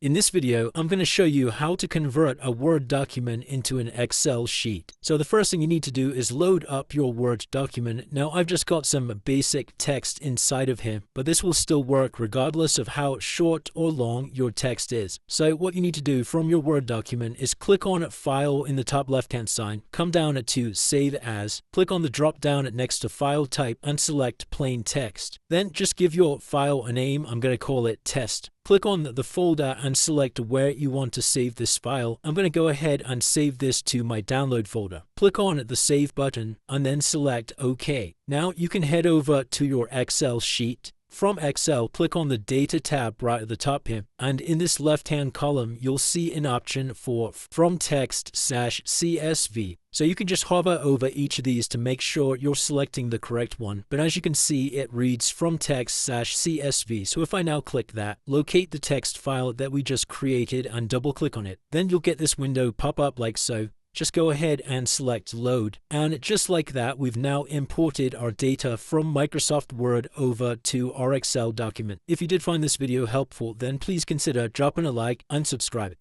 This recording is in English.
In this video, I'm going to show you how to convert a Word document into an Excel sheet. So the first thing you need to do is load up your Word document. Now I've just got some basic text inside of here, but this will still work regardless of how short or long your text is. So what you need to do from your Word document is click on File in the top left-hand side, come down to Save As, click on the drop-down next to File Type and select Plain Text. Then just give your file a name. I'm going to call it Test. Click on the folder and select where you want to save this file. I'm going to go ahead and save this to my download folder. Click on the Save button and then select OK. Now you can head over to your Excel sheet. From Excel, click on the Data tab right at the top here, and in this left-hand column, you'll see an option for From Text/CSV. So you can just hover over each of these to make sure you're selecting the correct one. But as you can see, it reads From Text/CSV. So if I now click that, locate the text file that we just created and double-click on it, then you'll get this window pop up like so. Just go ahead and select Load. And just like that, we've now imported our data from Microsoft Word over to our Excel document. If you did find this video helpful, then please consider dropping a like and subscribe.